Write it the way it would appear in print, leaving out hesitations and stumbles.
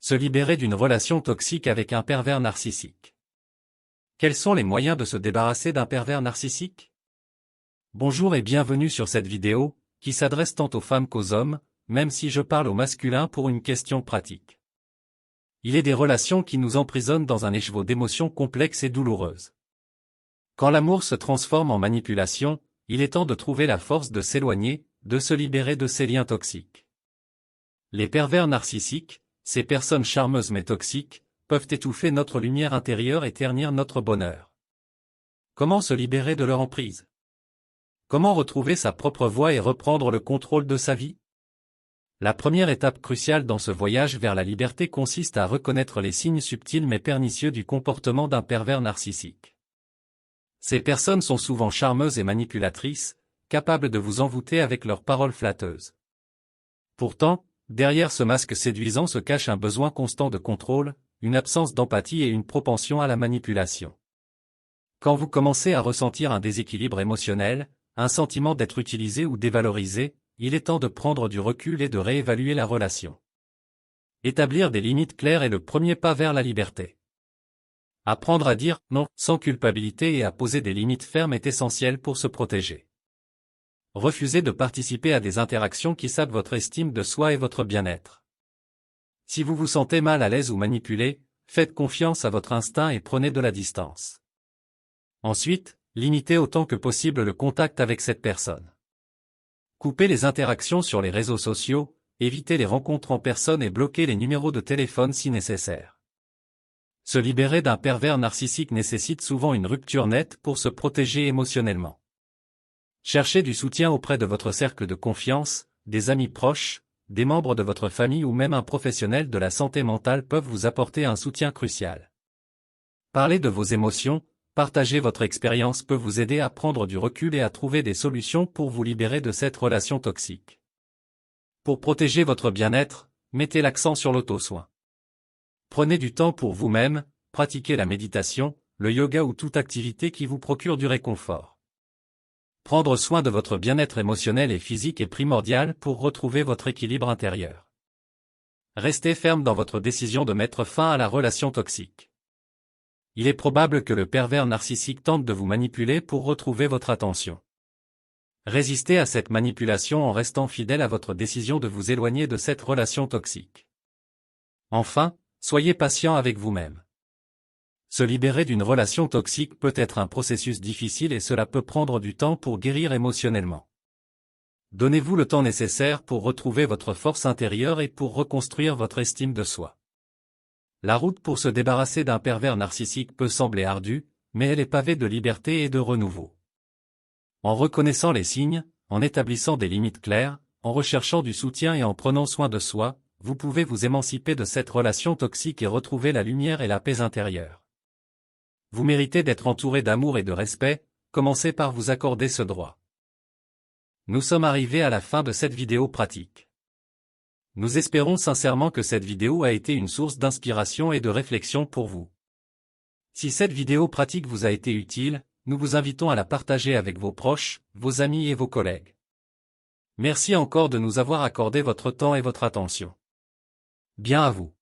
Se libérer d'une relation toxique avec un pervers narcissique. Quels sont les moyens de se débarrasser d'un pervers narcissique? Bonjour et bienvenue sur cette vidéo, qui s'adresse tant aux femmes qu'aux hommes, même si je parle au masculin pour une question pratique. Il est des relations qui nous emprisonnent dans un écheveau d'émotions complexes et douloureuses. Quand l'amour se transforme en manipulation, il est temps de trouver la force de s'éloigner, de se libérer de ces liens toxiques. Les pervers narcissiques, ces personnes charmeuses mais toxiques, peuvent étouffer notre lumière intérieure et ternir notre bonheur. Comment se libérer de leur emprise? Comment retrouver sa propre voie et reprendre le contrôle de sa vie? La première étape cruciale dans ce voyage vers la liberté consiste à reconnaître les signes subtils mais pernicieux du comportement d'un pervers narcissique. Ces personnes sont souvent charmeuses et manipulatrices, capables de vous envoûter avec leurs paroles flatteuses. Pourtant, derrière ce masque séduisant se cache un besoin constant de contrôle, une absence d'empathie et une propension à la manipulation. Quand vous commencez à ressentir un déséquilibre émotionnel, un sentiment d'être utilisé ou dévalorisé, il est temps de prendre du recul et de réévaluer la relation. Établir des limites claires est le premier pas vers la liberté. Apprendre à dire « non » sans culpabilité et à poser des limites fermes est essentiel pour se protéger. Refusez de participer à des interactions qui sapent votre estime de soi et votre bien-être. Si vous vous sentez mal à l'aise ou manipulé, faites confiance à votre instinct et prenez de la distance. Ensuite, limitez autant que possible le contact avec cette personne. Coupez les interactions sur les réseaux sociaux, évitez les rencontres en personne et bloquez les numéros de téléphone si nécessaire. Se libérer d'un pervers narcissique nécessite souvent une rupture nette pour se protéger émotionnellement. Cherchez du soutien auprès de votre cercle de confiance, des amis proches, des membres de votre famille ou même un professionnel de la santé mentale peuvent vous apporter un soutien crucial. Parler de vos émotions, partager votre expérience peut vous aider à prendre du recul et à trouver des solutions pour vous libérer de cette relation toxique. Pour protéger votre bien-être, mettez l'accent sur l'auto-soin. Prenez du temps pour vous-même, pratiquez la méditation, le yoga ou toute activité qui vous procure du réconfort. Prendre soin de votre bien-être émotionnel et physique est primordial pour retrouver votre équilibre intérieur. Restez ferme dans votre décision de mettre fin à la relation toxique. Il est probable que le pervers narcissique tente de vous manipuler pour retrouver votre attention. Résistez à cette manipulation en restant fidèle à votre décision de vous éloigner de cette relation toxique. Enfin, soyez patient avec vous-même. Se libérer d'une relation toxique peut être un processus difficile et cela peut prendre du temps pour guérir émotionnellement. Donnez-vous le temps nécessaire pour retrouver votre force intérieure et pour reconstruire votre estime de soi. La route pour se débarrasser d'un pervers narcissique peut sembler ardue, mais elle est pavée de liberté et de renouveau. En reconnaissant les signes, en établissant des limites claires, en recherchant du soutien et en prenant soin de soi, vous pouvez vous émanciper de cette relation toxique et retrouver la lumière et la paix intérieure. Vous méritez d'être entouré d'amour et de respect, commencez par vous accorder ce droit. Nous sommes arrivés à la fin de cette vidéo pratique. Nous espérons sincèrement que cette vidéo a été une source d'inspiration et de réflexion pour vous. Si cette vidéo pratique vous a été utile, nous vous invitons à la partager avec vos proches, vos amis et vos collègues. Merci encore de nous avoir accordé votre temps et votre attention. Bien à vous.